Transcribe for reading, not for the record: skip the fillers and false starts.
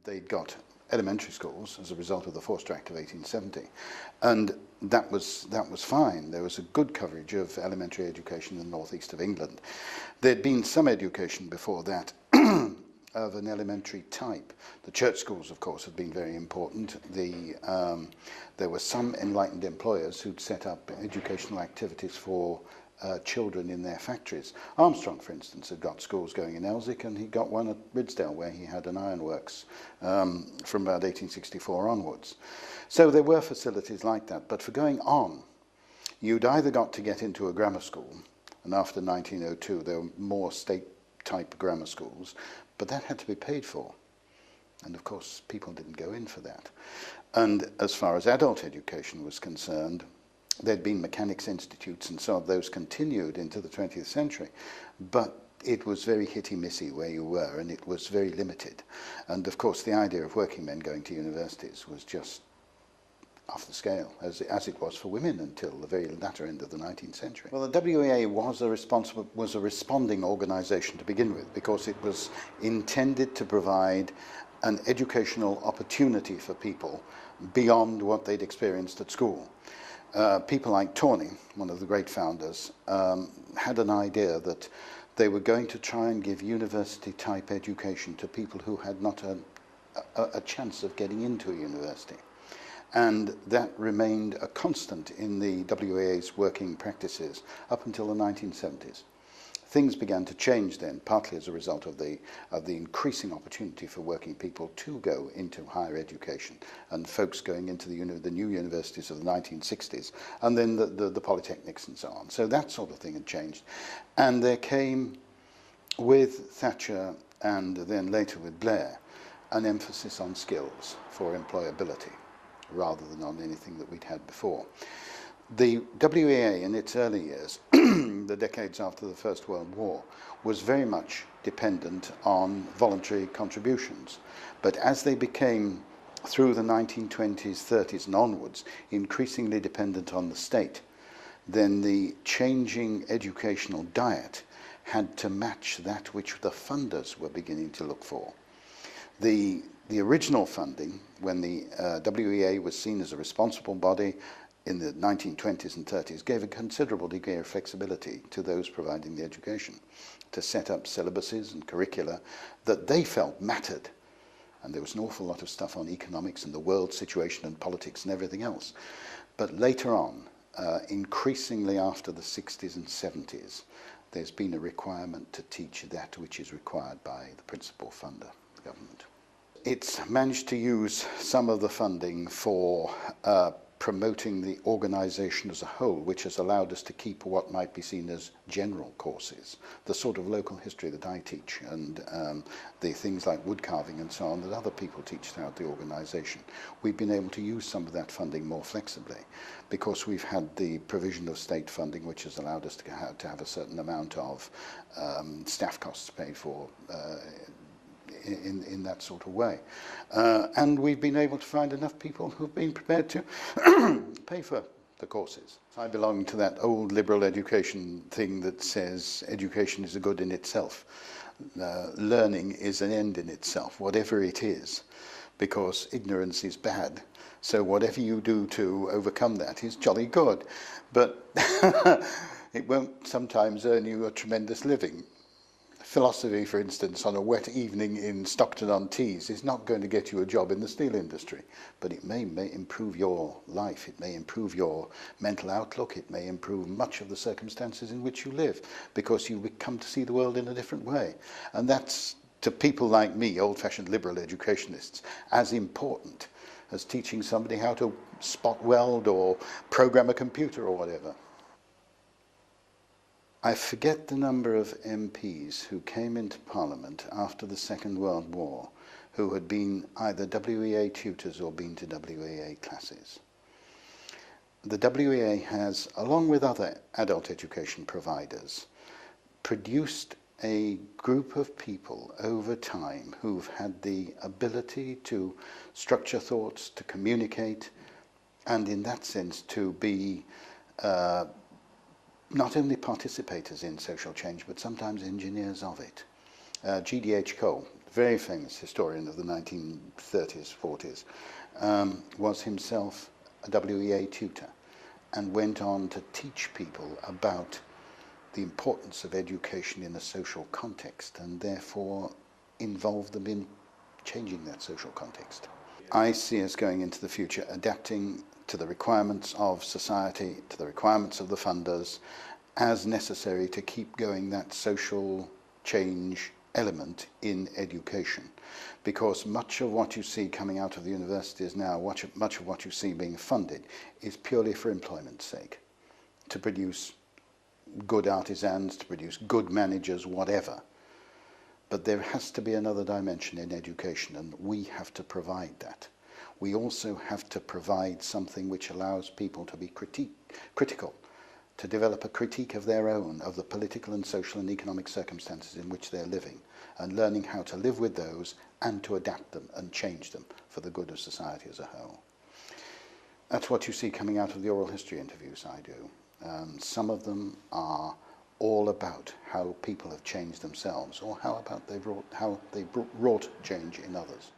they'd got elementary schools as a result of the Forster Act of 1870, and that was fine. There was a good coverage of elementary education in the northeast of England. There'd been some education before that of an elementary type. The church schools, of course, had been very important. There were some enlightened employers who'd set up educational activities for children in their factories. Armstrong, for instance, had got schools going in Elswick, and he got one at Ridsdale, where he had an ironworks from about 1864 onwards. So there were facilities like that, but for going on, you'd either got to get into a grammar school, and after 1902 there were more state-type grammar schools, but that had to be paid for. And of course, people didn't go in for that. And as far as adult education was concerned, there'd been mechanics institutes, and some of those continued into the 20th century, but it was very hit-y-missy where you were, and it was very limited. And of course, the idea of working men going to universities was just off the scale, as it was for women until the very latter end of the 19th century. Well, the WEA was a responding organisation to begin with, because it was intended to provide an educational opportunity for people beyond what they'd experienced at school. People like Tawney, one of the great founders, had an idea that they were going to try and give university-type education to people who had not a chance of getting into a university. And that remained a constant in the WEA's working practices up until the 1970s. Things began to change then, partly as a result of the increasing opportunity for working people to go into higher education, and folks going into the new universities of the 1960s, and then the polytechnics and so on. So that sort of thing had changed. And there came, with Thatcher and then later with Blair, an emphasis on skills for employability, rather than on anything that we'd had before. The WEA in its early years, the decades after the First World War, was very much dependent on voluntary contributions. But as they became, through the 1920s, 30s and onwards, increasingly dependent on the state, then the changing educational diet had to match that which the funders were beginning to look for. The original funding, when the WEA was seen as a responsible body in the 1920s and 30s, gave a considerable degree of flexibility to those providing the education to set up syllabuses and curricula that they felt mattered. And there was an awful lot of stuff on economics and the world situation and politics and everything else. But later on, increasingly after the 60s and 70s, there's been a requirement to teach that which is required by the principal funder, the government. It's managed to use some of the funding for promoting the organisation as a whole, which has allowed us to keep what might be seen as general courses, the sort of local history that I teach, and the things like wood carving and so on that other people teach throughout the organisation. We've been able to use some of that funding more flexibly, because we've had the provision of state funding, which has allowed us to have a certain amount of staff costs paid for in that sort of way. And we've been able to find enough people who've been prepared to pay for the courses. I belong to that old liberal education thing that says education is a good in itself. Learning is an end in itself, whatever it is, because ignorance is bad. So whatever you do to overcome that is jolly good. But it won't sometimes earn you a tremendous living. Philosophy, for instance, on a wet evening in Stockton-on-Tees is not going to get you a job in the steel industry, but it may improve your life, it may improve your mental outlook, it may improve much of the circumstances in which you live, because you come to see the world in a different way. And that's, to people like me, old-fashioned liberal educationists, as important as teaching somebody how to spot weld or program a computer or whatever. I forget the number of MPs who came into Parliament after the Second World War who had been either WEA tutors or been to WEA classes. The WEA has, along with other adult education providers, produced a group of people over time who've had the ability to structure thoughts, to communicate, and in that sense to be not only participators in social change, but sometimes engineers of it. G.D.H. Cole, very famous historian of the 1930s, 40s, was himself a WEA tutor and went on to teach people about the importance of education in a social context and therefore involve them in changing that social context. I see us going into the future adapting to the requirements of society, to the requirements of the funders, as necessary to keep going that social change element in education. Because much of what you see coming out of the universities now, much of what you see being funded, is purely for employment's sake, to produce good artisans, to produce good managers, whatever. But there has to be another dimension in education, and we have to provide that. We also have to provide something which allows people to be critical, to develop a critique of their own, of the political and social and economic circumstances in which they're living, and learning how to live with those and to adapt them and change them for the good of society as a whole. That's what you see coming out of the oral history interviews I do. Some of them are all about how people have changed themselves, or how they've wrought change in others.